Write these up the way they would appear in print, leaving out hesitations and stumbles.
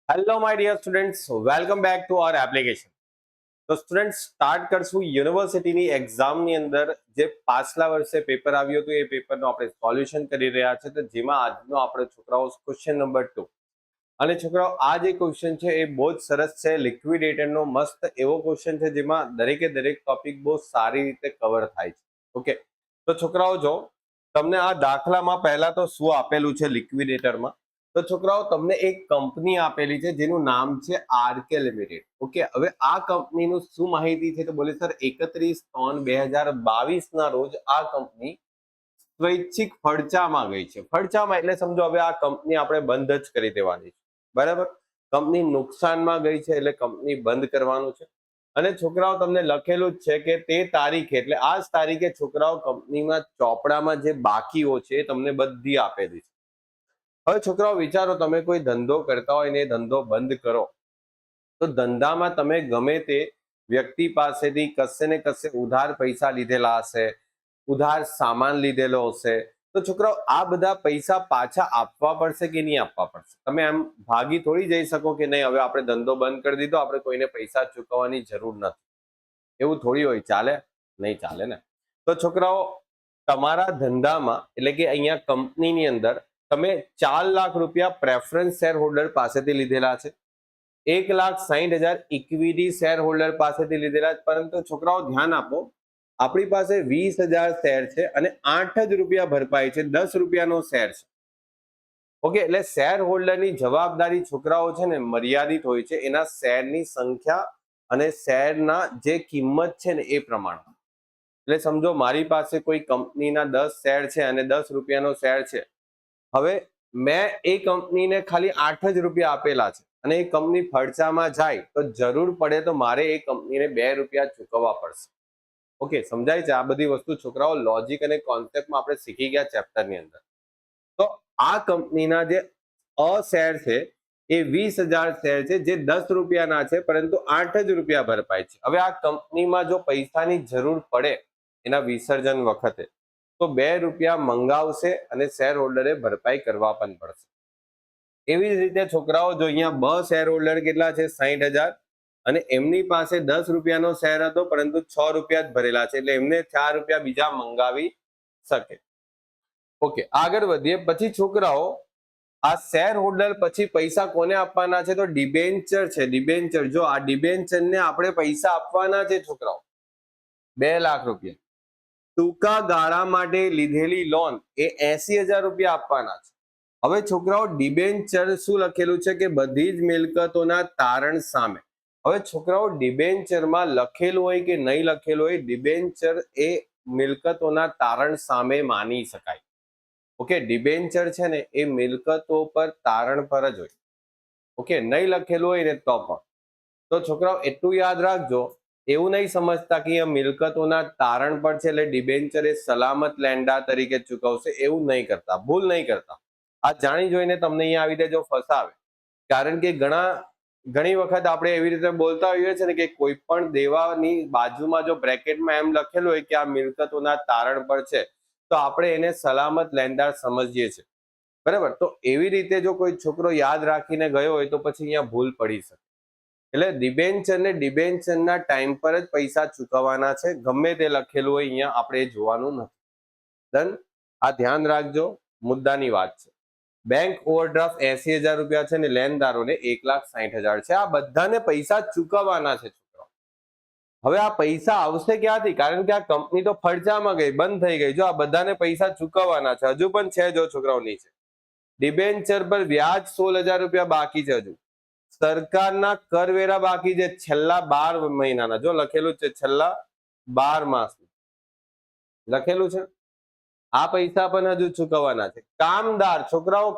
Hello my dear students, welcome back to our application. તો students, start કરશું યુનિવર્સિટીની એક્ઝામની અંદર જે પાછલા વર્ષે પેપર આવ્યું હતું એ પેપરનું આપણે સોલ્યુશન કરી રહ્યા છે. તો જેમાં આજનો આપણે છોકરાઓ ક્વેશ્ચન નંબર 2. અને છોકરાઓ, આ જે ક્વેશ્ચન છે એ બહુ જ સરસ છે. લિક્વિડેટરનો મસ્ત એવો ક્વેશ્ચન છે જેમાં દરેકે દરેક ટોપિક બહુ સારી રીતે કવર થાય છે. ઓકે, તો છોકરાઓ જો તમને આ દાખલામાં પહેલા તો શું આપેલું છે લિક્વિડેટરમાં, તો છોકરાઓ તમને એક કંપની આપેલી છે જેનું નામ છે આરકે લિમિટેડ. ઓકે, હવે આ કંપનીનું શું માહિતી છે તો બોલે સર 31/3/2022 ના રોજ આ કંપની સ્વૈચ્છિક ફડચામાં ગઈ છે. ફડચામાં એટલે સમજો હવે આ કંપની આપણે બંધ જ કરી દેવાની છે. બરાબર, કંપની નુકસાનમાં ગઈ છે એટલે કંપની બંધ કરવાનું છે. અને છોકરાઓ તમને લખેલું જ છે કે તે તારીખે એટલે આ જ તારીખે છોકરાઓ કંપનીમાં ચોપડામાં જે બાકીઓ છે એ તમને બધી આપેલી છે. હવે છોકરાઓ વિચારો, તમે કોઈ ધંધો કરતા હોય ને એ ધંધો બંધ કરો તો ધંધામાં તમે ગમે તે વ્યક્તિ પાસેથી કશે ને કશે ઉધાર પૈસા લીધેલા હશે, ઉધાર સામાન લીધેલો હશે. તો છોકરાઓ, આ બધા પૈસા પાછા આપવા પડશે કે નહીં આપવા પડશે? તમે એમ ભાગી થોડી જઈ શકો કે નહીં હવે આપણે ધંધો બંધ કરી દીધો, આપણે કોઈને પૈસા ચૂકવવાની જરૂર નથી. એવું થોડી હોય, ચાલે? નહીં ચાલે ને. તો છોકરાઓ, તમારા ધંધામાં એટલે કે અહીંયા કંપનીની અંદર તમે 4 લાખ રૂપિયા પ્રેફરન્સ શેર હોલ્ડર પાસેથી લીધેલા છે, 1,60,000 ઇક્વિટી શેર હોલ્ડર પાસેથી લીધેલા છે. પરંતુ છોકરાઓ ધ્યાન આપો, આપણી પાસે 20,000 શેર છે અને 8 જ રૂપિયા ભરપાઈ છે, 10 રૂપિયાનો શેર છે. ઓકે, એટલે શેર હોલ્ડરની જવાબદારી છોકરાઓ છે ને મર્યાદિત હોય છે, એના શેરની સંખ્યા અને શેરના જે કિંમત છે ને એ પ્રમાણે. એટલે સમજો મારી પાસે કોઈ કંપનીના 10 શેર છે અને 10 રૂપિયાનો શેર છે. હવે મેં એ કંપનીને ખાલી 8 જ રૂપિયા આપેલા છે અને એ કંપની ફડચામાં જાય તો જરૂર પડે તો મારે એ કંપનીને 2 રૂપિયા ચૂકવવા પડશે. ઓકે, સમજાય છે? આ બધી વસ્તુ છોકરાઓ લોજિક અને કોન્સેપ્ટમાં આપણે શીખી ગયા ચેપ્ટરની અંદર. તો આ કંપનીના જે શેર છે એ 20,000 શેર છે જે 10 રૂપિયાના છે પરંતુ 8 જ રૂપિયા ભરપાઈ છે. હવે આ કંપનીમાં જો પૈસાની જરૂર પડે એના વિસર્જન વખતે તો 2 રૂપિયા મંગાવશે અને શેર હોલ્ડરે ભરપાઈ કરવા પણ પડશે. એવી જ રીતે છોકરાઓ જો અહીંયા બ શેર હોલ્ડર કેટલા છે? 60,000, અને એમની પાસે 10 રૂપિયાનો શેર હતો પરંતુ 6 રૂપિયા જ ભરેલા છે એટલે એમને 4 રૂપિયા બીજા મંગાવી શકે. ઓકે, આગળ વધીએ. પછી છોકરાઓ, આ શેર હોલ્ડર પછી પૈસા કોને આપવાના છે? તો ડિબેન્ચર છે. ડિબેન્ચર, જો આ ડિબેન્ચર ને આપણે પૈસા આપવાના છે છોકરાઓ 2 લાખ રૂપિયા. ટૂંકા ગાળા માટે લીધેલી લોન એ 80,000 રૂપિયા આપવાના છે. હવે છોકરાઓ, ડિબેન્ચર શું લખેલું છે કે બધી જ મિલકતોના તારણ સામે. હવે છોકરાઓ, ડિબેન્ચરમાં લખેલું હોય કે નહીં લખેલું હોય, ડિબેન્ચર એ મિલકતોના તારણ સામે માની શકાય. ઓકે, ડિબેન્ચર છે ને એ મિલકતો પર તારણ પર જ હોય. ઓકે, નહીં લખેલું હોય ને તો પણ. તો છોકરાઓ એટલું યાદ રાખજો, એવું નહીં સમજતા કે અહીંયા મિલકતોના તારણ પર છે એટલે ડિબેન્ચર એ સલામત લેન્ડા તરીકે ચૂકવશે, એવું નહીં કરતા, ભૂલ નહીં કરતા. આ જાણી જોઈને તમને અહીંયા આવી રીતે જો ફસાવે, કારણ કે ઘણી વખત આપણે એવી રીતે બોલતા હોઈએ છીએ ને કે કોઈ પણ દેવાની બાજુમાં જો બ્રેકેટમાં એમ લખેલું હોય કે આ મિલકતોના તારણ પર છે તો આપણે એને સલામત લેન્દાર સમજીએ છીએ. બરાબર, તો એવી રીતે જો કોઈ છોકરો યાદ રાખીને ગયો હોય તો પછી અહીંયા ભૂલ પડી શકે. એટલે ડિબેન્ચરને ડિબેન્ચરના ટાઈમ પર જ પૈસા ચૂકવવાના છે, ગમે તે લખેલું હોય અહીંયા આપણે જોવાનું નથી. ડન? આ ધ્યાન રાખજો, મુદ્દાની વાત છે. બેંક ઓવરડ્રાફ્ટ 80,000 રૂપિયા છે ને લેણદારોને 1,60,000 છે. આ બધાને પૈસા ચૂકવવાના છે છોકરાઓ. હવે આ પૈસા આવશે ક્યાંથી? કારણ કે આ કંપની તો ફડચામાં ગઈ, બંધ થઈ ગઈ. જો આ બધાને પૈસા ચૂકવવાના છે, હજુ પણ છે જો છોકરાઓ નીચે ડિબેન્ચર પર વ્યાજ 16,000 રૂપિયા બાકી છે. હજુ સરકારના કરવેરા બાકી છે છેલ્લા 12 મહિનાના. જો લખેલું છે છેલ્લા 12 માસ લખેલું છે. આ પૈસા પણ હજુ ચૂકવવાના છે. કામદાર, છોકરાઓ,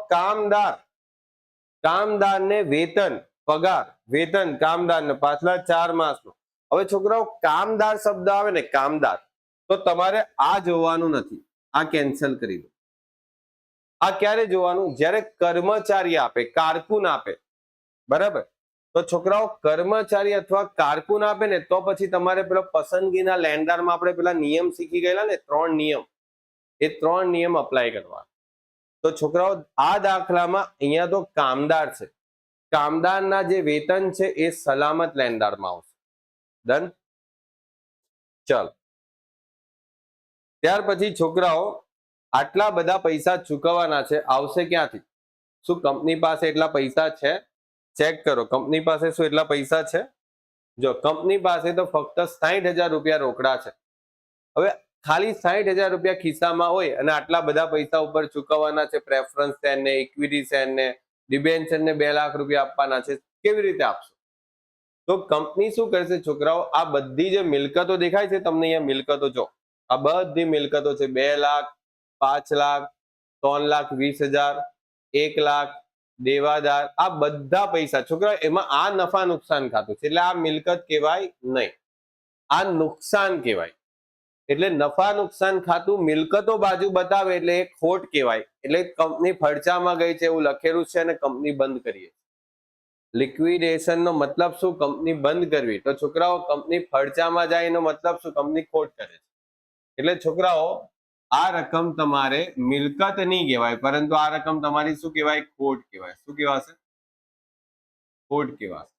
કામદારને વેતન, પગાર, વેતન કામદારને પાછલા 4 માસનો. હવે છોકરાઓ, કામદાર શબ્દ આવે ને, કામદાર, તો તમારે આ જોવાનું નથી, આ કેન્સલ કરી દો. આ ક્યારે જોવાનું? જ્યારે કર્મચારી આપે, કારકુન આપે. બરાબર, તો છોકરાઓ, કર્મચારી અથવા કારકુન આપે ને તો પછી તમારે પેલો પસંદગીના લેણદારમાં આપણે પેલા નિયમ શીખી ગયેલા ને, 3 નિયમ, એ 3 નિયમ અપ્લાય કરવા. તો છોકરાઓ, આ દાખલામાં અહીંયા તો કામદાર છે કામદારના જે વેતન છે એ સલામત લેણદારમાં આવશે. ડન. ચાલો, ત્યાર પછી છોકરાઓ આટલા બધા પૈસા ચૂકવવાના છે, આવશે ક્યાંથી? શું કંપની પાસે એટલા પૈસા છે? ચેક કરો કંપની પાસે શું એટલા પૈસા છે. જો કંપની પાસે તો ફક્ત 60,000 રૂપિયા રોકડા છે. હવે ખાલી 60,000 રૂપિયા ખિસ્સામાં હોય અને આટલા બધા પૈસા ઉપર ચૂકવવાના છે, પ્રેફરન્સ શેરને, ઇક્વિટી શેરને, ડિબેન્ચરને 2 લાખ રૂપિયા આપવાના છે, કેવી રીતે આપશો? તો કંપની શું કરશે છોકરાઓ, આ બધી જે મિલકતો દેખાય છે તમને અહીંયા મિલકતો, જો આ બધી મિલકતો છે, 2 લાખ, 5 લાખ, 3,20,000, 1 લાખ, દેવાદાર, આ બધા પૈસા છોકરાઓ એમાં આ નફા નુકસાન ખાતું છે, એટલે આ મિલકત કહેવાય નહીં, આ નુકસાન કહેવાય. એટલે નફા નુકસાન ખાતું મિલકતો બાજુ બતાવે એટલે એ ખોટ કહેવાય. એટલે કંપની ફડચામાં ગઈ છે એવું લખેલું છે અને કંપની બંધ કરીએ. લિક્વિડેશન નો મતલબ શું? કંપની બંધ કરવી. તો છોકરાઓ કંપની ફડચામાં જાય એનો મતલબ શું? કંપની ખોટ કરે છે. એટલે છોકરાઓ આ રકમ તમારે મિલકત નહીં કહેવાય, પરંતુ આ રકમ તમારી શું કહેવાય? ખોટ કહેવાય. શું કહેવાશે? ખોટ કહેવાશે.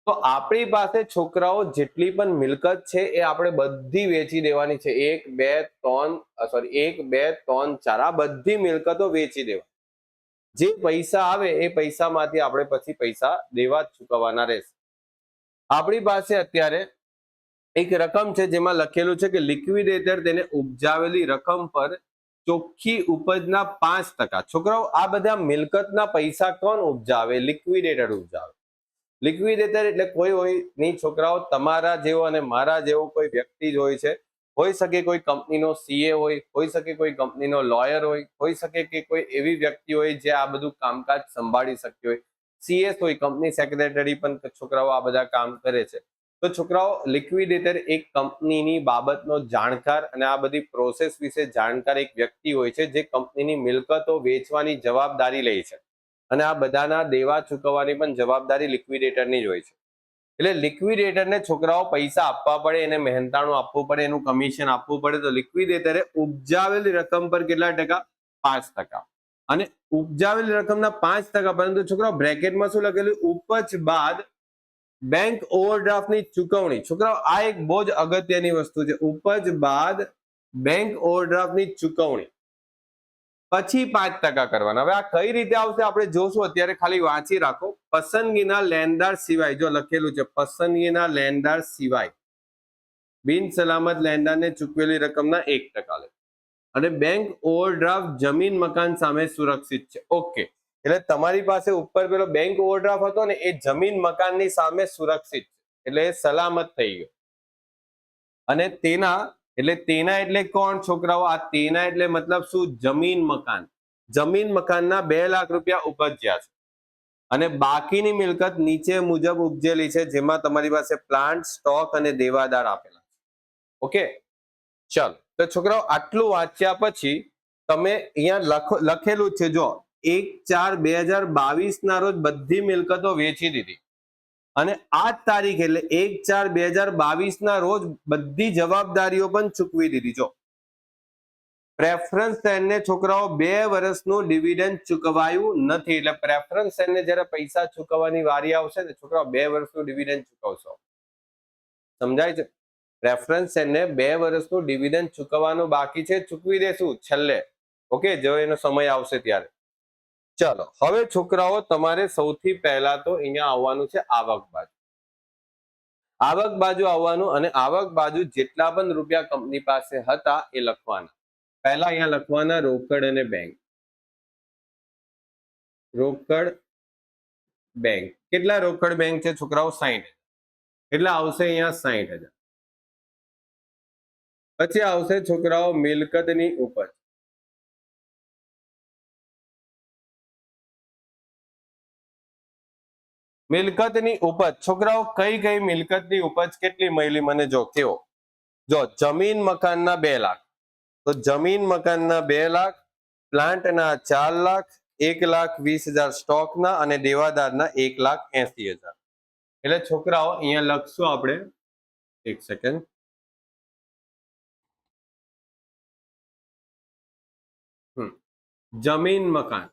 તો આપણી પાસે છોકરાઓ જેટલી પણ મિલકત છે એ આપણે બધી વેચી દેવાની છે. 1 2 3 4 આ બધી મિલકતો વેચી દેવાની. જે પૈસા આવે એ પૈસામાંથી આપણે પછી પૈસા દેવા ચૂકવવાના રહેશે. આપણી પાસે અત્યારે એક રકમ છે જેમાં લખેલું છે કે લિક્વિડેટર તેને ઉપજાવેલી રકમ પર ચોખ્ખી ઉપજના 5%. છોકરાઓ આ બધા મિલકતના પૈસા કોણ ઉપજાવે? લિક્વિડેટર ઉપજાવે. લિક્વિડેટર એટલે કોઈ હોય નહીં છોકરાઓ, તમારા જેવો અને મારા જેવો કોઈ વ્યક્તિ જ હોય છે. હોઈ શકે કોઈ કંપનીનો સીએ હોય, હોઈ શકે કોઈ કંપનીનો લોયર હોય, હોઈ શકે કે કોઈ એવી વ્યક્તિ હોય જે આ બધું કામકાજ સંભાળી શકતી હોય. સીએસ હોય, કંપની સેક્રેટરી પણ છોકરાઓ આ બધા કામ કરે છે. તો છોકરાઓ લિક્વિડેટર એક કંપનીની બાબતનો જાણકાર અને આ બધી પ્રોસેસ વિશે જાણકાર એક વ્યક્તિ હોય છે જે કંપનીની મિલકતો વેચવાની જવાબદારી લે છે અને આ બધાના દેવા ચૂકવવાની પણ જવાબદારી લિક્વિડેટરની જ હોય છે. એટલે લિક્વિડેટરને છોકરાઓ પૈસા આપવા પડે, એને મહેનતાણું આપવું પડે, એનું કમિશન આપવું પડે. તો લિક્વિડેટરે ઉપજાવેલી રકમ પર કેટલા ટકા? 5%. અને ઉપજાવેલી રકમના 5%, પરંતુ છોકરાઓ બ્રેકેટમાં શું લખેલું? ઉપજ બાદ બેંક ઓવરડ્રાફ્ટની ચૂકવણી. છોકરાઓ આ એક બહુ જ અગત્યની વસ્તુ છે. ઉપજ બાદ બેંક ઓવરડ્રાફ્ટની ચૂકવણી પછી 5% કરવાના. હવે આ કઈ રીતે આવશે આપણે જોશું. અત્યારે ખાલી વાંચી રાખો. પસંદગીના લેણદાર સિવાય, જો લખેલું છે પસંદગીના લેણદાર સિવાય બિન સલામત લેણદારને ચૂકવેલી રકમના 1% લે. અને બેંક ઓવરડ્રાફ્ટ જમીન મકાન સામે સુરક્ષિત છે. ઓકે, એટલે તમારી પાસે ઉપર પેલો બેંક ઓવરડ્રાફ્ટ હતો ને એ જમીન મકાનની સામે સુરક્ષિત છે, એટલે એ સલામત થઈ ગયો. અને તેના એટલે કોણ છોકરાઓ? આ તેના એટલે મતલબ શું? જમીન મકાન. જમીન મકાનના 2 લાખ રૂપિયા ઉપજ્યા છે અને બાકીની મિલકત નીચે મુજબ ઉપજેલી છે, જેમાં તમારી પાસે પ્લાન્ટ, સ્ટોક અને દેવાદાર આપેલા છે. ઓકે, ચાલો. તો છોકરાઓ આટલું વાંચ્યા પછી તમે અહીંયા લખેલું છે, જો 1/4/2022 ના રોજ બધી મિલકતો વેચી દીધી અને આ તારીખ એટલે 1/4/2022 ના રોજ બધી જવાબદારીઓ પણ ચૂકવી દીધી. જો પ્રેફરન્સ શેરને છોકરાઓ 2 વર્ષનું ડિવિડન્ડ ચૂકવાયું નથી. એટલે પ્રેફરન્સ શેરને જ્યારે પૈસા ચૂકવવાની વારી આવશે ને છોકરાઓ 2 વર્ષનું ડિવિડન્ડ ચૂકવશો. સમજાય છે? પ્રેફરન્સ શેરને 2 વર્ષનું ડિવિડન્ડ ચૂકવવાનું બાકી છે, ચૂકવી દેશું છેલ્લે. ઓકે, જો એનો સમય આવશે ત્યારે. ચલો, હવે છોકરાઓ તમારે સૌથી પહેલા તો અહીંયા આવવાનું છે આવક બાજુ. આવક બાજુ આવવાનું અને આવક બાજુ જેટલા પણ રૂપિયા કંપની પાસે હતા એ લખવાના. પહેલા અહીંયા લખવાના રોકડ અને બેંક. રોકડ બેંક. કેટલા રોકડ બેંક છે છોકરાઓ? 60. એટલે આવશે અહીંયા 60,000. પછી આવશે છોકરાઓ મિલકતની ઉપજ. મિલકતની ઉપજ છોકરાઓ કઈ મિલકતની ઉપજ કેટલી મળી મને જો કેવો? જો જમીન મકાનના 2 લાખ, તો જમીન મકાનના 2 લાખ, પ્લાન્ટના 4 લાખ, 1,20,000 સ્ટોકના અને દેવાદારના 1,80,000. એટલે છોકરાઓ અહીંયા લખશું આપણે, એક સેકન્ડ. જમીન મકાન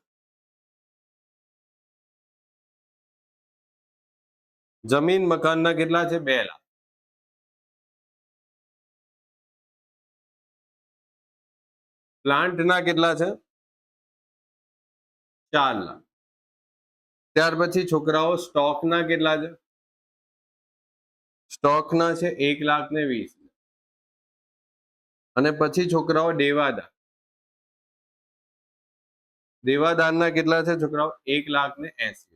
જમીન મકાનના કેટલા છે? 2 લાખ. પ્લાન્ટના કેટલા છે? 4 લાખ. ત્યાર પછી છોકરાઓ સ્ટોકના કેટલા છે? સ્ટોકના છે 1,20,000. અને પછી છોકરાઓ દેવાદાર. દેવાદારના કેટલા છે છોકરાઓ? 1,80,000.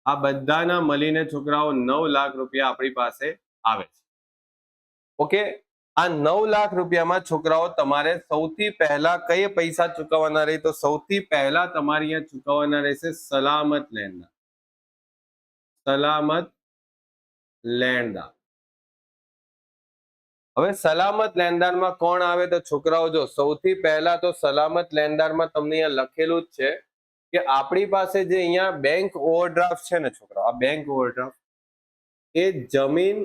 આ બધાના મળીને છોકરાઓ 9 લાખ રૂપિયા આપણી પાસે આવે છે. ઓકે, આ 9 લાખ રૂપિયામાં છોકરાઓ તમારે સૌથી પહેલા કઈ પૈસા ચૂકવવાના રહે? તો સૌથી પહેલા તમારે અહીંયા ચૂકવવાના રહેશે સલામત લેણદાર. સલામત લેણદાર. હવે સલામત લેણદારમાં કોણ આવે? તો છોકરાઓ જો સૌથી પહેલા તો સલામત લેણદારમાં તમને અહીંયા લખેલું જ છે કે આપણી પાસે જે અહીંયા બેંક ઓવરડ્રાફ્ટ છે ને છોકરાઓ, આ બેંક ઓવરડ્રાફ્ટ એ જમીન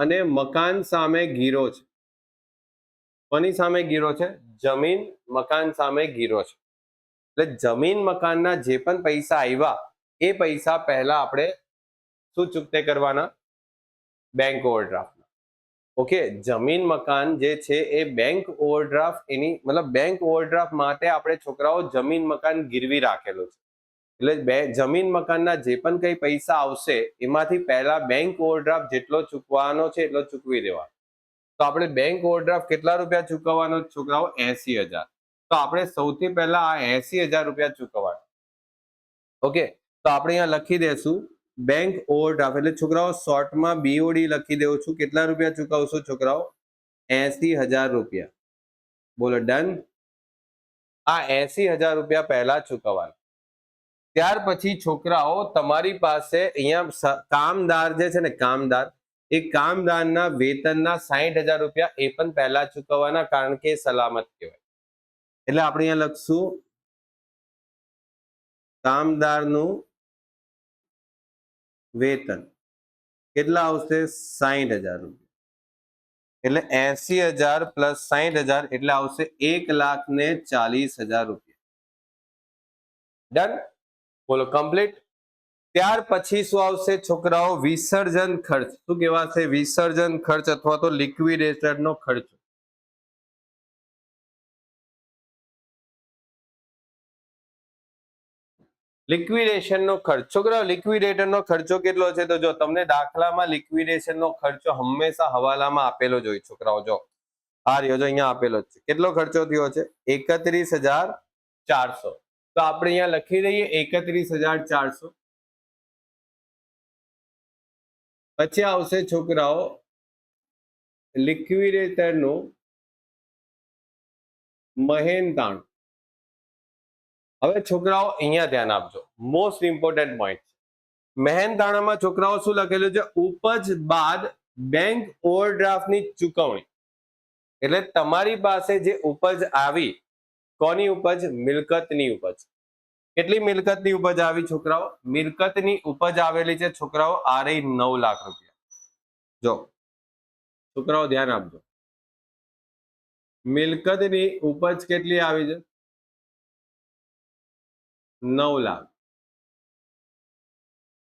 અને મકાન સામે ગીરો છે. કોની સામે ગીરો છે? જમીન મકાન સામે ગીરો છે. એટલે જમીન મકાનના જે પણ પૈસા આવ્યા એ પૈસા પહેલા આપણે શું ચૂકતે કરવાના? Bank overdraft. ઓકે, જમીન મકાન જે છે એ બેંક ઓવરડ્રાફ્ટ, એની મતલબ બેંક ઓવરડ્રાફ્ટ માટે આપણે છોકરાઓ જમીન મકાન ગીરવી રાખેલું છે. એટલે જમીન મકાનના જે પણ કઈ પૈસા આવશે એમાંથી પહેલા બેંક ઓવરડ્રાફ્ટ જેટલો ચૂકવાનો છે એટલો ચૂકવી દેવાનો. તો આપણે બેંક ઓવરડ્રાફ્ટ કેટલા રૂપિયા ચૂકવવાનો છોકરાઓ? 80,000. તો આપણે સૌથી પહેલા આ 80,000 રૂપિયા ચૂકવવાના. ઓકે, તો આપણે અહીંયા લખી દેશું બેંક ઓવરડ્રાફ્ટ. એટલે છોકરાઓ શોર્ટમાં BOD લખી દેવું છું. કેટલા રૂપિયા ચૂકવશો છોકરાઓ? 80,000 રૂપિયા. બોલો ડન. આ 80,000 રૂપિયા પહેલા ચૂકવવાના. ત્યાર પછી છોકરાઓ તમારી પાસે અહીંયા કામદાર જે છે ને, કામદાર, એ કામદારના વેતનના 60,000 રૂપિયા એ પણ પહેલા ચૂકવવાના, કારણ કે સલામત કહેવાય. એટલે આપણે અહીંયા લખશું કામદારનું વેતન કેટલા આવશે? 60,000 રૂપિયા. એટલે 80,000 પ્લસ 60,000 એટલે આવશે 1,40,000 રૂપિયા. ડન. બોલો કમ્પ્લીટ. ત્યાર પછી શું આવશે છોકરાઓ? વિસર્જન ખર્ચ. શું કહેવાશે? વિસર્જન ખર્ચ અથવા તો લિક્વિડેટરનો ખર્ચ. લિક્વિડેશનનો ખર્ચ. છોકરાઓ લિક્વિડેટરનો ખર્ચો કેટલો છે? તો જો તમને દાખલામાં લિક્વિડેશનનો ખર્ચો હંમેશા હવાલામાં આપેલો જ હોય છોકરાઓ. જો આ રહ્યો, જો અહીંયા આપેલો જ છે. કેટલો ખર્ચો થયો છે? 31,400. તો આપણે અહીંયા લખી દઈએ 31,400. પછી આવશે છોકરાઓ લિક્વિડેટરનું મહેનતાણું. હવે છોકરાઓ અહીંયા ધ્યાન આપજો, મોસ્ટ ઇમ્પોર્ટન્ટ પોઈન્ટ. મહેનતાણામાં છોકરાઓ શું લખેલું છે? ઉપજ બાદ બેંક ઓવરડ્રાફ્ટની ચૂકવણી. એટલે તમારી પાસે જે ઉપજ આવી, કોની ઉપજ? મિલકતની ઉપજ. કેટલી મિલકતની ઉપજ આવી છોકરાઓ? મિલકતની ઉપજ આવેલી છે છોકરાઓ આ રહી 9 લાખ રૂપિયા. જો છોકરાઓ ધ્યાન આપજો, મિલકતની ઉપજ કેટલી આવી છે? 9 લાખ.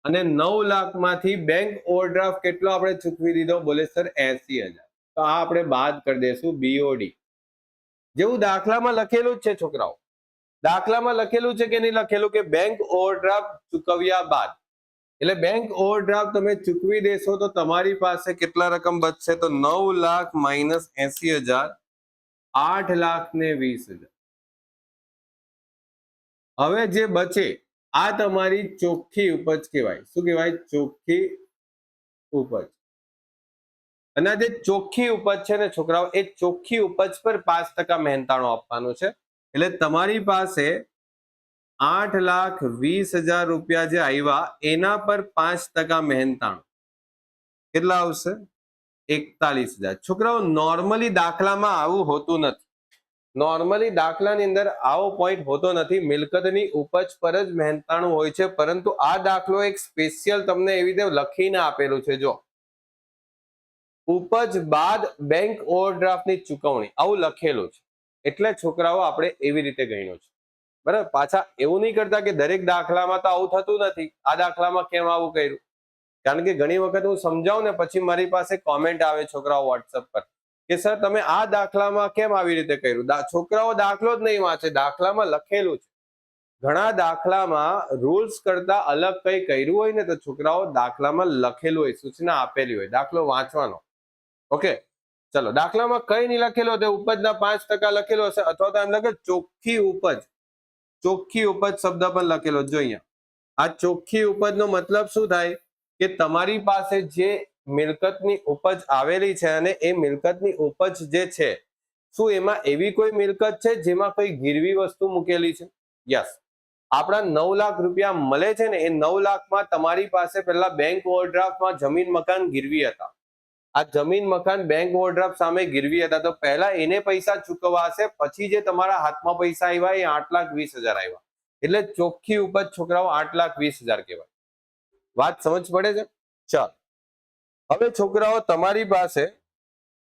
અને 9 લાખમાંથી બેંક ઓવરડ્રાફ્ટ કેટલો આપણે ચૂકવી દીધો? બોલે સર 80,000. તો આ આપણે બાદ કરી દેશું BOD. જેવું દાખલામાં લખેલું જ છે છોકરાઓ. દાખલામાં લખેલું છે કે નહીં લખેલું કે બેંક ઓવરડ્રાફ્ટ ચૂકવ્યા બાદ. એટલે બેંક ઓવરડ્રાફ્ટ તમે ચૂકવી દેશો તો તમારી પાસે કેટલા રકમ બચશે? તો 9 લાખ માઇનસ 80,000, 8,20,000. હવે જે બચે આ તમારી ચોખ્ખી ઉપજ કહેવાય. શું કહેવાય? ચોખ્ખી ઉપજ. અને જે ચોખ્ખી ઉપજ છે ને છોકરાઓ, એ ચોખ્ખી ઉપજ પર 5% મહેનતાણું આપવાનું છે. એટલે તમારી પાસે 8,20,000 રૂપિયા જે આવ્યા એના પર 5% મહેનતાણું કેટલા આવશે? 41,000. છોકરાઓ નોર્મલી દાખલામાં આવું હોતું નથી. નોર્મલી દાખલાની અંદર આવો પોઈન્ટ હોતો નથી. મિલકતની ઉપજ પર જ મહેનતાણું હોય છે. પરંતુ આ દાખલો એક સ્પેશિયલ તમને એવી રીતે લખીને આપેલું છે. જો ઉપજ બાદ બેંક ઓવરડ્રાફ્ટની ચૂકવણી આવું લખેલું છે, એટલે છોકરાઓ આપણે એવી રીતે ગણ્યો છે. બરાબર. પાછા એવું નહીં કરતા કે દરેક દાખલામાં તો આવું થતું નથી, આ દાખલામાં કેમ આવું કર્યું, કારણ કે ઘણી વખત હું સમજાવું ને પછી મારી પાસે કોમેન્ટ આવે છોકરાઓ વોટ્સઅપ પર કે સર તમે આ દાખલામાં કેમ આવી રીતે કર્યું. છોકરાઓ દાખલો જ નહીં વાંચે, દાખલામાં લખેલું છે. ઘણા દાખલામાં રૂલ્સ કરતા અલગ કઈ કર્યું હોય ને તો છોકરાઓ દાખલામાં લખેલું હોય, સૂચના આપેલી હોય, દાખલો વાંચવાનો. ઓકે, ચલો દાખલામાં કઈ નહીં લખેલો હોય, ઉપજના 5% લખેલો હશે, અથવા તો એમ લખે ચોખ્ખી ઉપજ. ચોખ્ખી ઉપજ શબ્દ પણ લખેલો. જો અહીંયા આ ચોખ્ખી ઉપજનો મતલબ શું થાય કે તમારી પાસે જે મિલકતની ઉપજ આવેલી છે અને એ મિલકતની ઉપજ જે છે, શું એમાં એવી કોઈ મિલકત છે જેમાં કોઈ ગીરવી વસ્તુ મૂકેલી છે? યસ. આપણા 9 લાખ રૂપિયા મળે છે ને, એ 9 લાખમાં તમારી પાસે પહેલા બેંક ઓવરડ્રાફ્ટમાં જમીન મકાન ગીરવી હતા. આ જમીન મકાન બેંક ઓવરડ્રાફ્ટ સામે ગીરવી હતા, તો પહેલા એને પૈસા ચૂકવાશે, પછી જે તમારા હાથમાં પૈસા આવ્યા એ 8,20,000 આવ્યા. એટલે ચોખ્ખી ઉપજ છોકરાઓ 8,20,000 કહેવાય. વાત સમજ પડે છે? ચાલ, હવે છોકરાઓ તમારી પાસે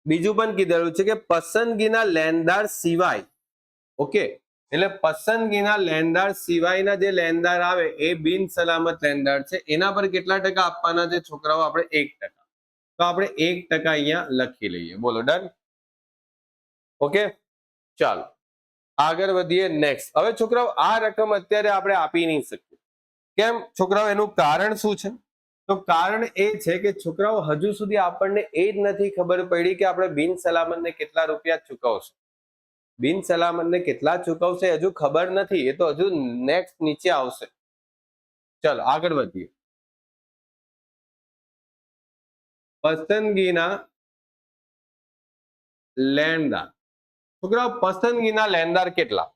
બીજું પણ કીધેલું છે કે પસંદગીના લેણદાર સિવાય. ઓકે, એટલે પસંદગીના લેણદાર સિવાયના જે લેણદાર આવે એ બિન સલામત લેણદાર છે. એના પર કેટલા ટકા આપવાના છે છોકરાઓ? આપણે 1%. તો આપણે 1% અહીંયા લખી લઈએ. બોલો, ડન? ઓકે, ચાલો આગળ વધીએ. નેક્સ્ટ. હવે છોકરાઓ આ રકમ અત્યારે આપણે આપી નહીં શકીએ. કેમ છોકરાઓ? એનું કારણ શું છે? તો કારણ એ છે કે છોકરાઓ હજુ સુધી આપણને એ જ નથી ખબર પડી કે આપણે બિન સલામતને કેટલા રૂપિયા ચૂકવશું. બિન સલામતને કેટલા ચૂકવશે હજુ ખબર નથી, એ તો હજુ નેક્સ્ટ નીચે આવશે. ચાલો આગળ વધીએ. પસંદગીના લેણદાર. છોકરાઓ પસંદગીના લેણદાર કેટલા?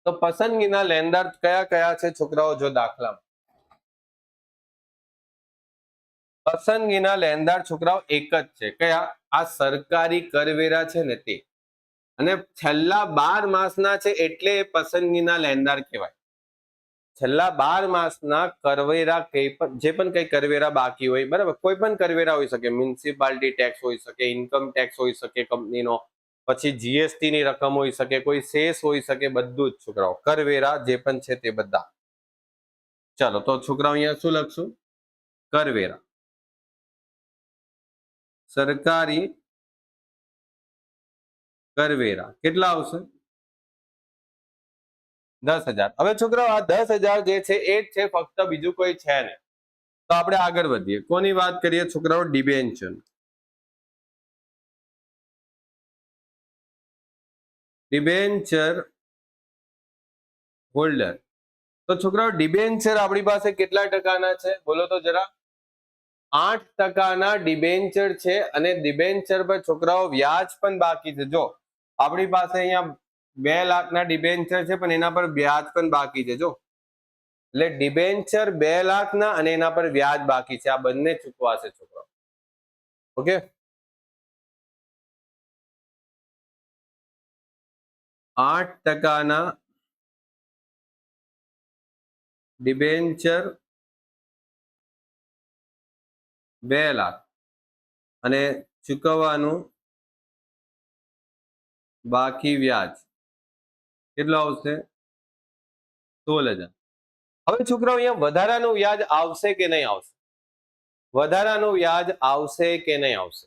તો પસંદગીના લેણદાર કયા કયા છે છોકરાઓ? જો દાખલામાં પસંદગીના લેણદાર છોકરાઓ એક જ છે. કયા? આ સરકારી કરવેરા છે ને તે, અને છેલ્લા 12 માસના છે એટલે એ પસંદગીના લેણદાર કહેવાય. છેલ્લા 12 માસના કરવેરા, જે પણ કઈ કરવેરા બાકી હોય, બરાબર, કોઈ પણ કરવેરા હોઈ શકે, મ્યુનિસિપાલિટી ટેક્સ હોઈ શકે, ઇન્કમ ટેક્સ હોઈ શકે કંપનીનો, પછી જીએસટી ની રકમ હોઈ શકે, કોઈ સેસ હોઈ શકે, બધું જ છોકરાઓ કરવેરા જે પણ છે તે બધા. ચાલો તો છોકરાઓ અહીંયા શું લખશું? કરવેરા, સરકારી કરવેરા કેટલા આવશે? 10,000. હવે છોકરાઓ આ 10,000 જે છે એ જ છે, ફક્ત બીજું કોઈ છે નહીં. તો આપણે આગળ વધીએ. કોની વાત કરીએ છોકરાઓ? ડિબેન્ચર. Debenture holder. તો છોકરાઓ ડિબેન્ચર આપણી પાસે કેટલા ટકાના છે? બોલો તો જરા. 8%ના ડિબેન્ચર છે, અને ડિબેન્ચર પર છોકરાઓ વ્યાજ પણ બાકી છે. જો આપણી પાસે અહીંયા 2 લાખના ડિબેન્ચર છે, પણ એના પર વ્યાજ પણ બાકી છે. જો એટલે ડિબેન્ચર 2 લાખના અને એના પર વ્યાજ બાકી છે. આ બંને ચૂકવાશે છોકરાઓ. ઓકે, 8%ના ડિબેન્ચર 2 લાખ અને ચૂકવવાનું બાકી વ્યાજ કેટલું આવશે? 16,000. હવે છોકરાઓ અહીંયા વધારાનું વ્યાજ આવશે કે નહીં આવશે? વધારાનું વ્યાજ આવશે કે નહીં આવશે?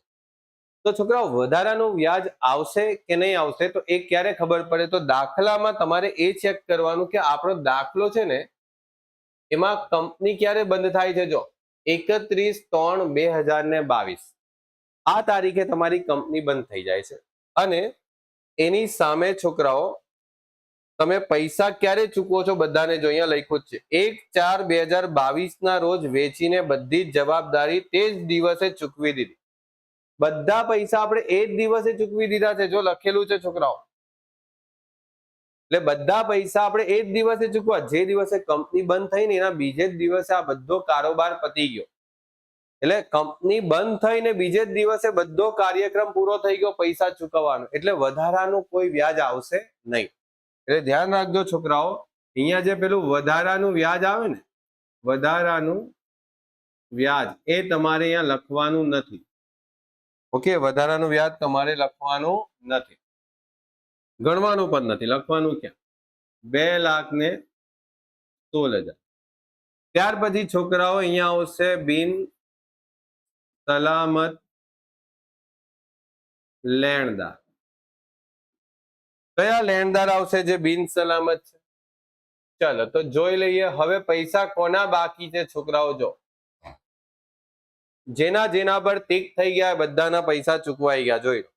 તો છોકરાઓ વધારાનું વ્યાજ આવશે કે નહીં આવશે તો એ ક્યારે ખબર પડે? તો દાખલામાં તમારે એ ચેક કરવાનું કે આપણો દાખલો છે ને એમાં કંપની ક્યારે બંધ થાય છે. જો 31/3/2022 આ તારીખે તમારી કંપની બંધ થઈ જાય છે, અને એની સામે છોકરાઓ તમે પૈસા ક્યારે ચૂકવો છો? બધાને જો અહીંયા લખ્યું જ છે, 1/4/2022 ના રોજ વેચીને બધી જ જવાબદારી તે જ દિવસે ચૂકવી દીધી. બધા પૈસા આપણે એ જ દિવસે ચૂકવી દીધા છે. જો લખેલું છે છોકરાઓ, એટલે બધા પૈસા આપણે એ જ દિવસે ચૂકવા. જે દિવસે કંપની બંધ થઈ ને એના બીજે જ દિવસે આ બધો કારોબાર પતી ગયો. એટલે કંપની બંધ થઈને બીજે જ દિવસે બધો કાર્યક્રમ પૂરો થઈ ગયો, પૈસા ચૂકવવાનો. એટલે વધારાનું કોઈ વ્યાજ આવશે નહીં. એટલે ધ્યાન રાખજો છોકરાઓ, અહીંયા જે પેલું વધારાનું વ્યાજ આવે ને, વધારાનું વ્યાજ એ તમારે અહીંયા લખવાનું નથી. ઓકે, વધારાનું વ્યાજ તમારે લખવાનું નથી, ગણવાનું પણ નથી, લખવાનું ક્યાં? 2,16,000. ત્યાર પછી છોકરાઓ અહીંયા આવશે બિન સલામત લેણદાર. કયા લેણદાર આવશે જે બિન સલામત છે? ચાલો તો જોઈ લઈએ. હવે પૈસા કોના બાકી છે છોકરાઓ? જો જેના જેના પર ટીક થઈ ગયા બધાના પૈસા ચૂકવાઈ ગયા. જોઈ લો.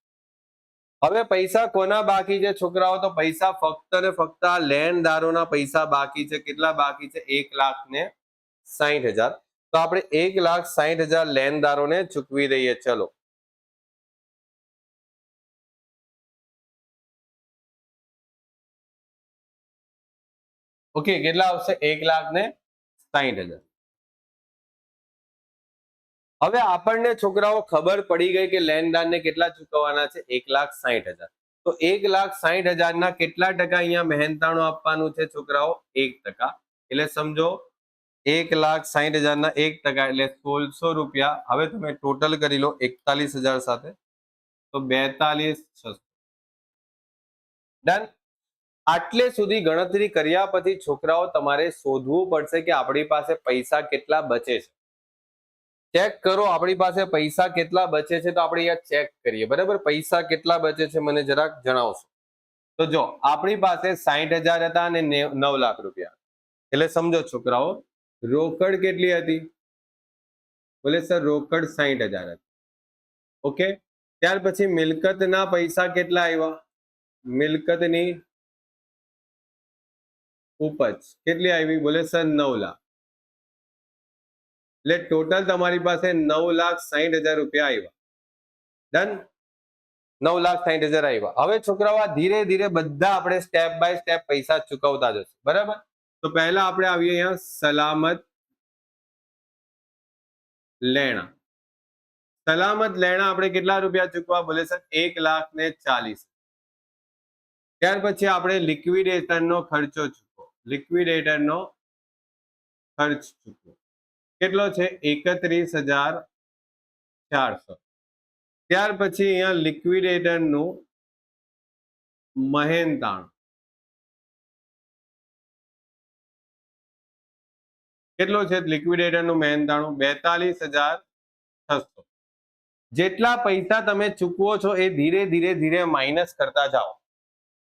હવે પૈસા કોના બાકી છે છોકરાઓ? તો પૈસા ફક્ત ને ફક્ત આ લેણદારોના પૈસા બાકી છે. કેટલા બાકી છે? 1,60,000. તો આપણે 1,60,000 લેણદારોને ચૂકવી દઈએ. ચલો ઓકે, કેટલા આવશે? 1,60,000. હવે આપણને છોકરાઓ ખબર પડી ગઈ કે લેણદારને કેટલા ચૂકવવાના છે? 1,60,000. તો 1,60,000 ના કેટલા ટકા અહીંયા મહેનતાણું આપવાનું છે છોકરાઓ? 1%. એટલે સમજો 1,60,000 ના 1% એટલે 1,600 રૂપિયા. હવે તમે ટોટલ કરી લો 41,000 સાથે, તો 42,600. ડન. આટલે સુધી ગણતરી કર્યા પછી છોકરાઓ તમારે શોધવું પડશે કે આપણી પાસે પૈસા કેટલા બચે છે. ચેક કરો આપણી પાસે પૈસા કેટલા બચે છે. તો આપણે અહીંયા ચેક કરીએ. બરાબર, પૈસા કેટલા બચે છે મને જરાક જણાવશો? તો જો આપણી પાસે 60,000 હતા અને 9 લાખ રૂપિયા. એટલે સમજો છોકરાઓ રોકડ કેટલી હતી? બોલે સર રોકડ 60,000 હતી. ઓકે, ત્યાર પછી મિલકતના પૈસા કેટલા આવ્યા? મિલકતની ઉપજ કેટલી આવી? બોલે સર 9 લાખ. એટલે ટોટલ તમારી પાસે 9,60,000 રૂપિયા આવ્યા. ડન. 9,60,000 આવ્યા. હવે છોકરાઓ આ ધીરે ધીરે બધા આપણે સ્ટેપ બાય સ્ટેપ પૈસા ચૂકવતા જશે. બરાબર, તો પહેલા આપણે આવીએ અહીંયા સલામત લેણા. સલામત લેણા આપણે કેટલા રૂપિયા ચૂકવા? બોલે સર 1,40,000. ત્યાર પછી આપણે લિક્વિડેટરનો ખર્ચો ચૂકવો. લિક્વિડેટરનો ખર્ચ ચૂકવો કેટલો છે? 31,400. ત્યાર પછી અહીંયા લિક્વિડેટરનું મહેનતાણ કેટલો છે? લિક્વિડેટરનું મહેનતાણું 42,600. જેટલા પૈસા તમે ચૂકવો છો એ ધીરે ધીરે ધીરે માઇનસ કરતા જાઓ.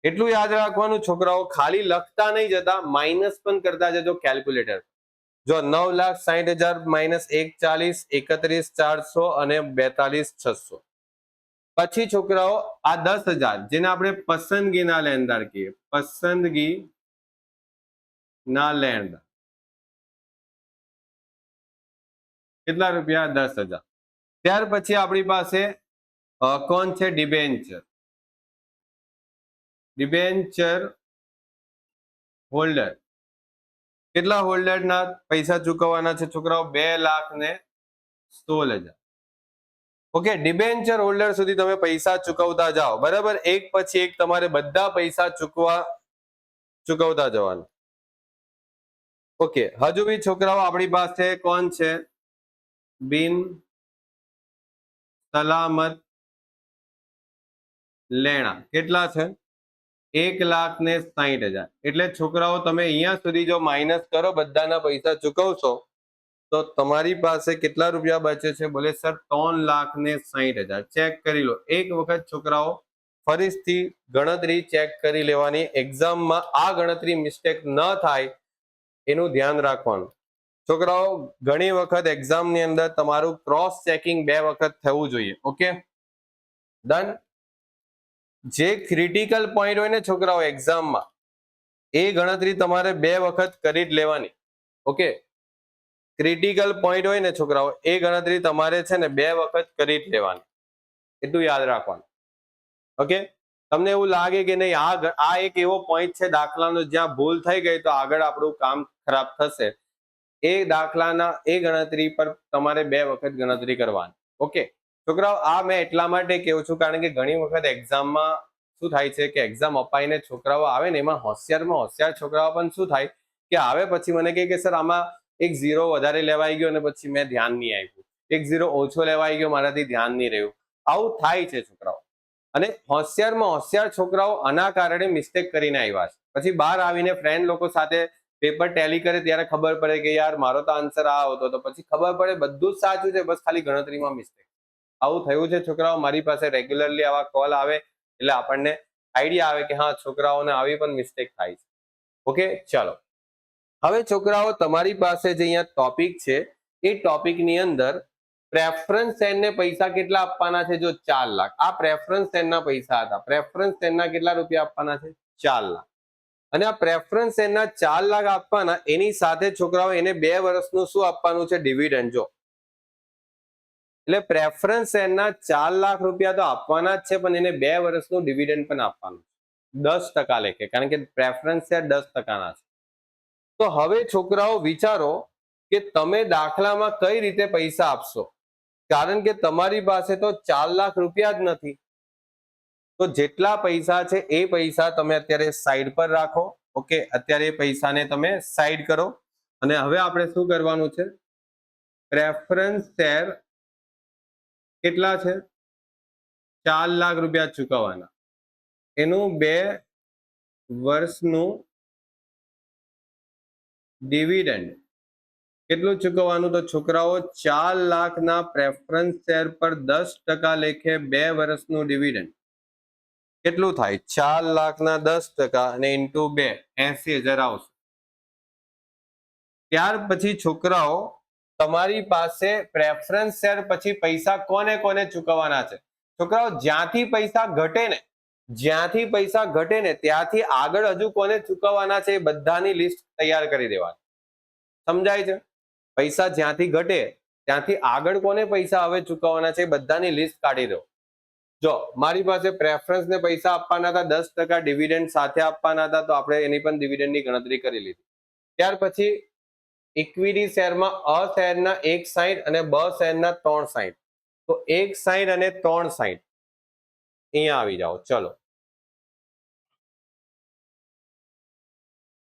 એટલું યાદ રાખવાનું છોકરાઓ, ખાલી લખતા નહીં જતા, માઇનસ પણ કરતા જજો કેલ્ક્યુલેટર. જો 9,60,000 માઇનસ 1,40, 31,400 અને 42,600. પછી છોકરાઓ આ 10,000 જેને આપણે પસંદગીના લેણદાર કહીએ. પસંદગીના લેણદાર કેટલા રૂપિયા? 10,000. ત્યાર પછી આપણી પાસે કોણ છે? ડિબેન્ચર. Debenture holder. કેટલા હોલ્ડરના પૈસા ચૂકવવાના છે છોકરાઓ? 2,16,000. ઓકે, ડિબેન્ચર હોલ્ડર સુધી તમે પૈસા ચૂકવતા જાઓ. બરાબર, એક પછી એક તમારે બધા પૈસા ચૂકવતા જવાનું. ઓકે, હજુ બી છોકરાઓ આપણી પાસે કોણ છે? બિન સલામત લેણા. કેટલા છે? 1,60,000. એટલે છોકરાઓ તમે અહીંયા સુધી જો માઇનસ કરો, બધાના પૈસા ચૂકવશો, તો તમારી પાસે કેટલા રૂપિયા બચે છે? બોલે સર 3,60,000. ચેક કરી લો એક વખત છોકરાઓ. ફરીથી ગણતરી ચેક કરી લેવાની. એક્ઝામમાં આ ગણતરી મિસ્ટેક ન થાય એનું ધ્યાન રાખવાનું. છોકરાઓ ઘણી વખત એક્ઝામની અંદર તમારું ક્રોસ ચેકિંગ 2 વખત થવું જોઈએ. Okay, done. જે ક્રિટિકલ પોઈન્ટ હોય ને છોકરાઓ એક્ઝામમાં, એ ગણતરી તમારે 2 વખત કરી જ લેવાની. ઓકે, ક્રિટિકલ પોઈન્ટ હોય ને છોકરાઓ, એ ગણતરી તમારે છે ને 2 વખત કરી જ લેવાની. એટલું યાદ રાખવાનું. ઓકે, તમને એવું લાગે કે નહીં આ એક એવો પોઈન્ટ છે દાખલાનો જ્યાં ભૂલ થઈ ગઈ તો આગળ આપણું કામ ખરાબ થશે, એ દાખલાના એ ગણતરી પર તમારે 2 વખત ગણતરી કરવાની. ઓકે છોકરાઓ, આ મેં એટલા માટે કહું છું કારણ કે ઘણી વખત એક્ઝામમાં શું થાય છે કે એક્ઝામ અપાઈને છોકરાઓ આવે ને એમાં હોશિયાર છોકરાઓ પણ શું થાય કે આવે પછી મને કહે કે સર આમાં એક 0 વધારે લેવાઈ ગયો અને પછી મેં ધ્યાન નહીં આપ્યું, એક 0 ઓછો લેવાઈ ગયો મારાથી ધ્યાન નહીં રહ્યું. આવું થાય છે છોકરાઓ. અને હોશિયારમાં હોશિયાર છોકરાઓ આના કારણે મિસ્ટેક કરીને આવ્યા છે. પછી બહાર આવીને ફ્રેન્ડ લોકો સાથે પેપર ટેલી કરે ત્યારે ખબર પડે કે યાર મારો તો આન્સર આ હતો, તો પછી ખબર પડે બધું જ સાચું છે, બસ ખાલી ગણતરીમાં મિસ્ટેક. આવું થયું છે છોકરાઓ. મારી પાસે રેગ્યુલરલી આવા કોલ આવે એટલે આપણને આઈડિયા આવે કે હા છોકરાઓને આવી પણ મિસ્ટેક થાય છે. ઓકે, ચાલો હવે છોકરાઓ તમારી પાસે જે અહીંયા ટોપિક છે એ ટોપિકની અંદર પ્રેફરન્સ શેરને પૈસા કેટલા આપવાના છે? જો 4 લાખ. આ પ્રેફરન્સ શેરના પૈસા હતા. પ્રેફરન્સ શેરના કેટલા રૂપિયા આપવાના છે? 4 લાખ. અને આ પ્રેફરન્સ શેરના 4 લાખ આપવાના, એની સાથે છોકરાઓ એને 2 વર્ષનું શું આપવાનું છે? ડિવિડન્ડ. જો એટલે પ્રેફરન્સ શેરના 4 લાખ રૂપિયા તો આપવાના જ છે, પણ એને 2 વર્ષનું ડિવિડન્ડ પણ આપવાનું 10% લેખે, કારણ કે પ્રેફરન્સ શેર 10%ના છે. તો હવે છોકરાઓ વિચારો કે તમે દાખલામાં કઈ રીતે પૈસા આપશો, કારણ કે તમારી પાસે તો 4 લાખ રૂપિયા જ નથી. તો જેટલા પૈસા છે એ પૈસા તમે અત્યારે સાઈડ પર રાખો. ઓકે, અત્યારે એ પૈસાને તમે સાઈડ કરો. અને હવે આપણે શું કરવાનું છે? પ્રેફરન્સ શેર કેટલા છે? 4 લાખ રૂપિયા ચૂકવવાના. એનું 2 વર્ષનું ડિવિડન્ડ કેટલું ચૂકવવાનું? તો છોકરાઓ 4 લાખના પ્રેફરન્સ શેર પર 10% લેખે 2 વર્ષનું ડિવિડન્ડ કેટલું થાય? 4 લાખના 10% અને ઇન્ટુ 2, 80,000 આવશે. ત્યાર પછી છોકરાઓ તમારી પાસે પ્રેફરન્સ શેર પછી પૈસા કોને કોને ચૂકવવાના છે? છોકરાઓ જ્યાંથી પૈસા ઘટે ને ત્યાંથી આગળ હજુ કોને ચૂકવવાના છે એ બધાની લિસ્ટ તૈયાર કરી દેવાની. સમજાય છે? પૈસા જ્યાંથી ઘટે ત્યાંથી આગળ કોને પૈસા હવે ચૂકવવાના છે એ બધાની લિસ્ટ કાઢી દો. જો મારી પાસે પ્રેફરન્સ ને પૈસા આપવાના હતા, 10% ડિવિડન્ડ સાથે આપવાના હતા, તો આપણે એની પણ ડિવિડન્ડની ગણતરી કરી લીધી. ત્યાર પછી ઇક્વિટી શેરમાં અ શેરના 1.60 અને બ શેરના 3.60. તો 1.60 અને 3.60 અહીંયા આવી જાઓ. ચલો,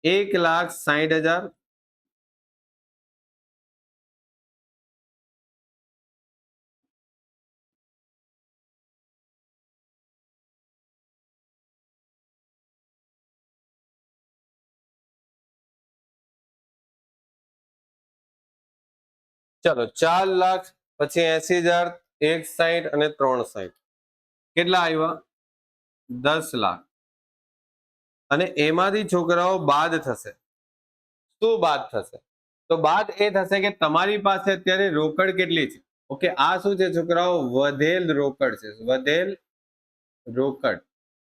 1,60,000 ચલો 4 લાખ પછી 80,000, 1.60 અને 3.60 કેટલા આવ્યા? 10 લાખ. અને એમાંથી છોકરાઓ બાદ થશે. શું બાદ થશે? તો બાદ એ થશે કે તમારી પાસે અત્યારે રોકડ કેટલી છે? ઓકે, આ શું છે છોકરાઓ? વધેલ રોકડ છે. વધેલ રોકડ.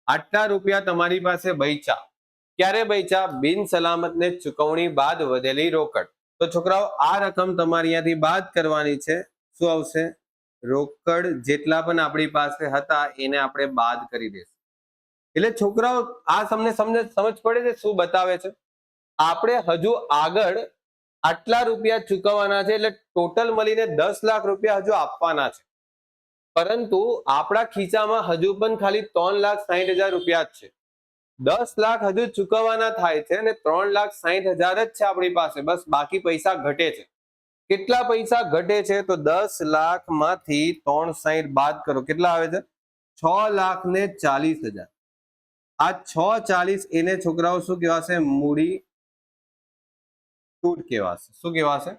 આટલા રૂપિયા તમારી પાસે બચ્યા. ક્યારે બચ્યા? બિન સલામતને ચૂકવણી બાદ વધેલી રોકડ. તો છોકરાઓ આ રકમ તમારી અહીંયાથી બાદ કરવાની છે. શું આવશે? રોકડ જેટલા પણ આપણી પાસે હતા એને આપણે બાદ કરી દઈશું. એટલે છોકરાઓ આ તમને સમજ પડે છે શું બતાવે છે? આપણે હજુ આગળ આટલા રૂપિયા ચૂકવવાના છે, એટલે ટોટલ મળીને 10 લાખ રૂપિયા હજુ આપવાના છે, પરંતુ આપણા ખિસ્સામાં હજુ પણ ખાલી 3,60,000 રૂપિયા જ છે. 10 લાખ હજુ ચૂકવવાના થાય છે અને 3,60,000 જ છે આપણી પાસે. બસ બાકી પૈસા ઘટે છે. કેટલા પૈસા ઘટે છે? તો 10 લાખ માંથી 360 બાદ કરો. કેટલા આવે છે? 6,40,000. આ 640 એને છોકરાઓ શું કહેવાશે? મૂડી તૂટ કહેવાશે. શું કહેવાશે?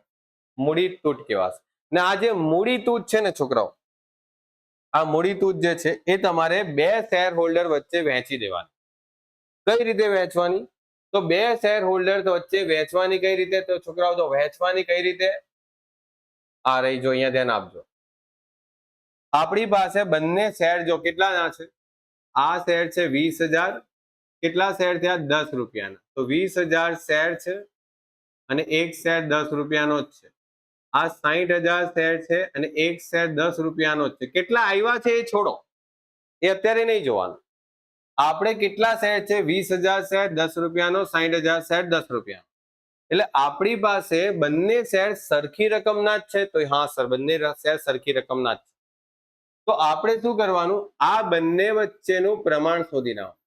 મૂડી તૂટ કહેવાશે. ને આ જે મૂડી તૂટ છે ને છોકરાઓ, આ મૂડી તૂટ જે છે એ તમારે 2 શેર હોલ્ડર વચ્ચે વહેંચી દેવાની. કઈ રીતે વહેંચવાની? તો 2 શેર હોલ્ડર વચ્ચે વહેંચવાની કઈ રીતે? તો છોકરાઓ તો વહેંચવાની કઈ રીતે? આ રહી, જો અહીંયા ધ્યાન આપજો. આપણી પાસે બંને શેર જો કેટલાના છે? આ શેર છે 20,000. કેટલા શેર થયા? 10 રૂપિયાના. તો 20,000 શેર છે અને એક શેર 10 રૂપિયાનો જ છે. આ 60,000 શેર છે અને એક શેર 10 રૂપિયાનો જ છે. કેટલા આવ્યા છે એ છોડો, એ અત્યારે નહીં જોવાનું. આપણે કેટલા શેર છે? 20,000 શેર 10 રૂપિયાનો, 60,000 શેર 10 રૂપિયાનો. એટલે આપણી પાસે બંને શેર સરખી રકમના જ છે. તો હા સર, બંને શેર સરખી રકમના જ છે. તો આપણે શું કરવાનું? આ બંને વચ્ચેનું પ્રમાણ શોધી નાખવાનું.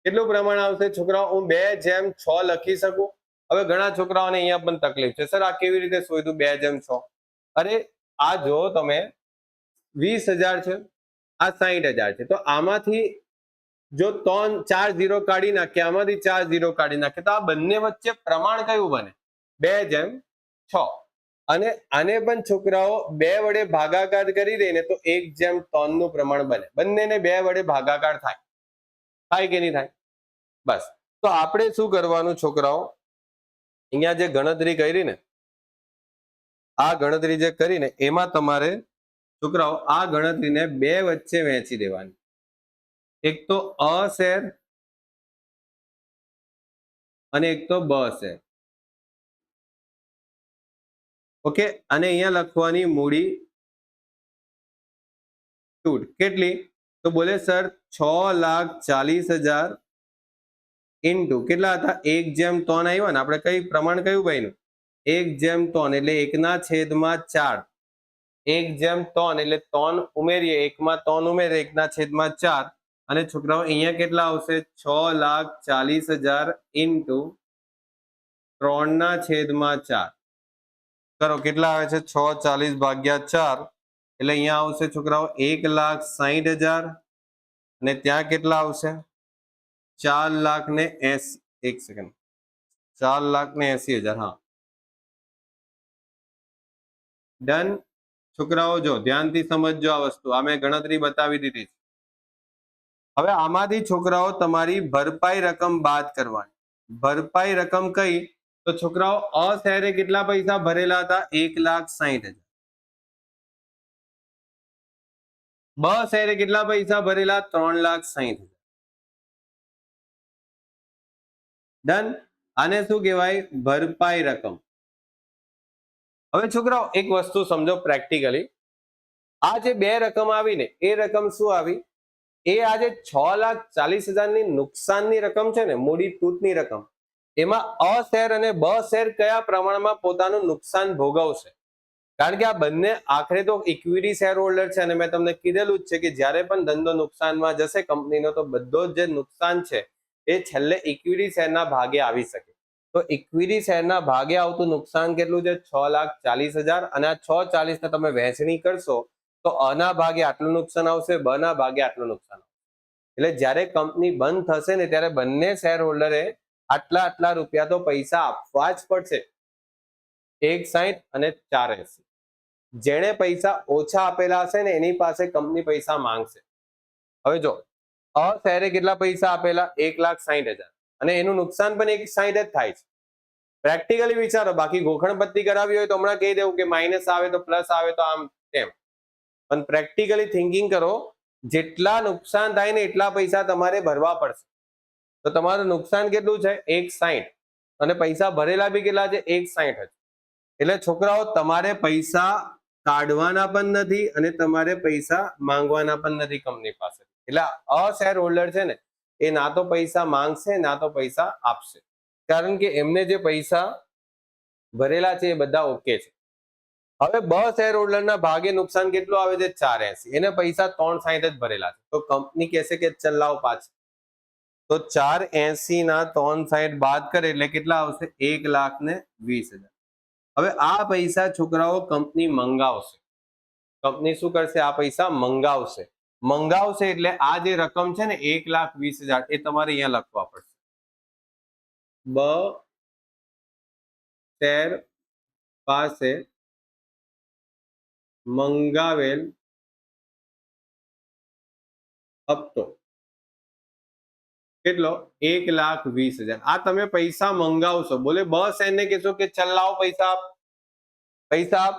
કેટલું પ્રમાણ આવશે છોકરાઓ? હું 2:6 લખી શકું. હવે ઘણા છોકરાઓને અહીંયા પણ તકલીફ છે, સર આ કેવી રીતે શોધ્યું 2:6? અરે આ જો તમે 20,000 છે, આ 60,000 છે. તો આમાંથી જો 4 0 કાઢી નાખીએ, આમાંથી 4 0 કાઢી નાખીએ, તો આ બંને વચ્ચે પ્રમાણ કયું બને? 2:6. અને આને પણ છોકરાઓ 2 વડે ભાગાકાર કરી દઈને તો 1:3 નું પ્રમાણ બને. બંનેને 2 વડે ભાગાકાર થાય. થાય કે નહીં થાય? બસ. તો આપણે શું કરવાનું છોકરાઓ, અહીંયા જે ગણતરી કરી ને, આ ગણતરી જે કરીને એમાં તમારે છોકરાઓ આ ગણતરીને 2 વચ્ચે વહેંચી દેવાની. એક તો અ શેર અને એક તો બ શેર. ઓકે, અને અહીંયા લખવાની મૂડી તૂટ કેટલી? તો બોલે સર 6,40,000 ઇન્ટુ કેટલા હતા? 1:3 આવ્યા ને, આપણે કઈ પ્રમાણ કયું બન્યું? 1:3 એટલે 1/4. 1:3 એટલે 3 ઉમેરીએ, 1માં 3 ઉમેરીએ, 1/4. અને છોકરાઓ અહીંયા કેટલા આવશે? 6,40,000 ઇન્ટુ 3/4. કરો કેટલા આવે છે? 640/4 એટલે અહીંયા આવશે છોકરાઓ 1,60,000. અને ત્યાં કેટલા આવશે? 4,80,000. એક સેકન્ડ, 4,80,000. હા, ડન. છોકરાઓ જો ધ્યાનથી સમજજો આ વસ્તુ, આ મેં ગણતરી બતાવી દીધી છે. હવે આમાંથી છોકરાઓ તમારી ભરપાઈ રકમ બાદ કરવાની. ભરપાઈ રકમ કઈ? તો છોકરાઓ અ શેરે કેટલા પૈસા ભરેલા હતા? 1,60,000. બ શેરે કેટલા પૈસા ભરેલા? 3,60,000. ડન. આને શું કહેવાય? ભરપાઈ રકમ. હવે છોકરાઓ એક વસ્તુ સમજો પ્રેક્ટિકલી, આ જે 2 રકમ આવી ને, એ રકમ શું આવી? એ આજે 6,40,000 ની નુકસાનની રકમ છે ને, મૂડી તૂટની રકમ, એમાં અ શેર અને બ શેર કયા પ્રમાણમાં પોતાનું નુકસાન ભોગવશે? કારણ કે આ બંને આખરે તો ઇક્વિટી શેર હોલ્ડર છે, અને મેં તમને કીધેલું જ છે કે જ્યારે પણ ધંધો નુકસાનમાં જશે કંપનીનો, તો બધો જે નુકસાન છે એ છેલ્લે ઇક્વિટી શેરના ભાગે આવી શકે. તો ઇક્વિટી શેરના ભાગે આવતું નુકસાન કેટલું છે? 6,40,000. અને આ 6,40 ને તમે વહેંચણી કરશો તો અ ના ભાગે આટલું નુકસાન આવશે, બ ના ભાગે આટલું નુકસાન આવશે. એટલે જ્યારે કંપની બંધ થશે ને, ત્યારે બંને શેર હોલ્ડરે આટલા રૂપિયા તો પૈસા આપવા જ પડશે. 1,60 અને 4,80. જેણે પૈસા ઓછા આપેલા હશે ને, એની પાસે કંપની પૈસા માંગશે. હવે જો અ શેરે કેટલા પૈસા આપેલા? 1,60,000. અને એનું નુકસાન પણ 1,60 જ થાય છે. પ્રેક્ટિકલી વિચારો, બાકી ગોખણપટ્ટી કરાવી હોય તો હમણાં કહી દેવું કે માઇનસ આવે તો પ્લસ આવે તો આમ તેમ. પણ પ્રેક્ટિકલી થિંકિંગ કરો, જેટલા નુકસાન થાય ને એટલા પૈસા તમારે ભરવા પડશે. તો તમારું નુકસાન કેટલું છે? 1,60. અને પૈસા ભરેલા બી કેટલા છે? 1,60 જ. એટલે છોકરાઓ તમારે પૈસા કાઢવાના પણ નથી અને તમારે પૈસા માંગવાના પણ નથી કંપની પાસે. એટલે અ શેર હોલ્ડર છે ને, એ ના તો પૈસા માંગશે ના તો પૈસા આપશે. કારણ કે એમને જે પૈસા ભરેલા છે એ બધા ઓકે છે. હવે બ શેર હોલ્ડરના ભાગે નુકસાન કેટલું આવે છે? 4,80. એને પૈસા 3,60 જ ભરેલા છે. તો કંપની કહેશે કે ચલાવ પાછા. તો 4,80 ના 3,60 બાદ કરે એટલે કેટલા આવશે? 1,20,000. હવે આ પૈસા છોકરાઓ કંપની મંગાવશે. કંપની શું કરશે? આ પૈસા મંગાવશે. મંગાવશે એટલે આ જે રકમ છે ને 1,20,000, એ તમારે અહીંયા લખવા પડશે. બ શેર પાસે મંગાવેલ હપ્તો કેટલો? 1,20,000. આ તમે પૈસા મંગાવશો. બોલે બ શેર ને કહેશો કે ચલાવો પૈસા આપ, પૈસા આપ.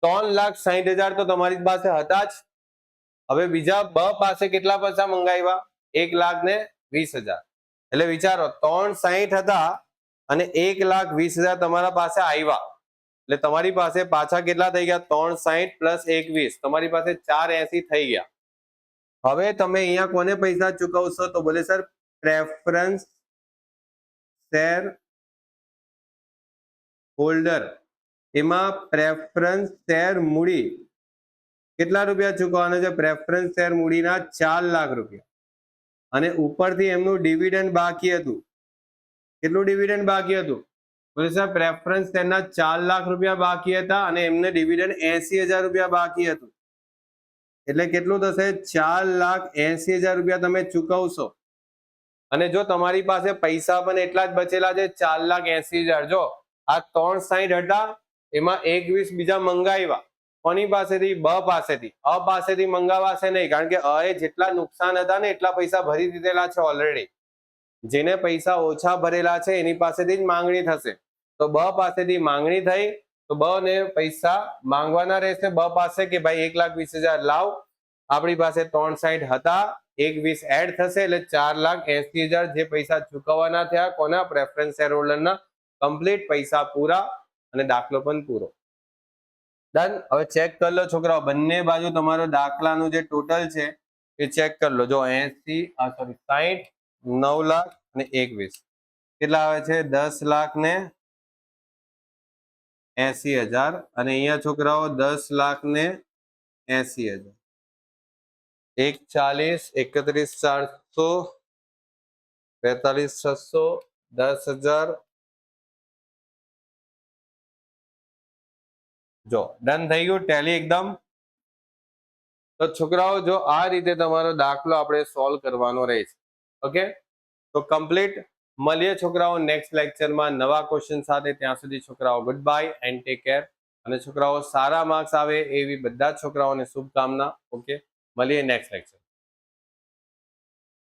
3,60,000 તો તમારી પાસે હતા જ. હવે બીજા બ પાસે કેટલા પૈસા મંગાવ્યા? 1,20,000. એટલે વિચારો, 3,60 હતા અને 1,20,000 તમારા પાસે આવ્યા. એટલે તમારી પાસે પાછા કેટલા થઈ ગયા? 3,60 પ્લસ 1,20, તમારી પાસે 4,80 થઈ ગયા. હવે તમે અહીંયા કોને પૈસા ચૂકવશો? તો બોલે સર પ્રેફરન્સ શેર હોલ્ડર, એમાં પ્રેફરન્સ શેર મૂડી કેટલા રૂપિયા ચૂકવવાના છે? પ્રેફરન્સ શેર મૂડીના 4 લાખ રૂપિયા. અને ઉપરથી એમનું ડિવિડન્ડ બાકી હતું. કેટલું ડિવિડન્ડ બાકી હતું? બોલે સર પ્રેફરન્સ શેરના 4 લાખ રૂપિયા બાકી હતા અને એમને ડિવિડન્ડ 80,000 રૂપિયા બાકી હતું. એટલે કેટલું થશે? 4,80,000 રૂપિયા તમે ચૂકવશો. અને જો તમારી પાસે પૈસા પણ એટલા જ બચેલા છે 4,80,000, જો આ 360 હતા એમાં 21 બીજા મંગાવ્યા, કોની પાસેથી? બ પાસેથી. અ પાસેથી મંગાવાશે નહીં, કારણ કે અ એ જેટલા નુકસાન હતા ને એટલા પૈસા ભરી દીધેલા છે ઓલરેડી. જેને પૈસા ઓછા ભરેલા છે એની પાસેથી જ માંગણી થશે. તો બ પાસેથી માંગણી થઈ તો બ ને પૈસા માંગવાના રહેશે બ પાસે કે ભાઈ 1,20,000 લાવ. આપણી પાસે 360 હતા, 21 એડ થશે એટલે 4,80,000 જે પૈસા ચૂકવવાના થયા કોના? Preference share હોલ્ડરના. કમ્પ્લીટ પૈસા પૂરા અને દાખલો પણ પૂરો. ડન. હવે ચેક કરી લો છોકરાઓ, બંને બાજુ તમારો દાખલાનું જે ટોટલ છે એ ચેક કરી લો. જો 60, 9 લાખ અને 21 કેટલા આવે છે? 10,80,000. અને અહીંયા છોકરાઓ 10,80,000. 1,40, 31,400, 42,600, 10,000. જો ડન થઈ ગયું ટેલી એકદમ. તો છોકરાઓ જો આ રીતે તમારો દાખલો આપણે સોલ્વ કરવાનો રહેશે. ઓકે, તો કમ્પ્લીટ. મળીએ છોકરાઓ નેક્સ્ટ લેક્ચરમાં નવા ક્વેશ્ચન સાથે. ત્યાં સુધી છોકરાઓ good bye and take care. અને છોકરાઓ સારા માર્ક્સ આવે એવી બધા છોકરાઓને શુભકામના. ઓકે, મળીએ નેક્સ્ટ લેક્ચર.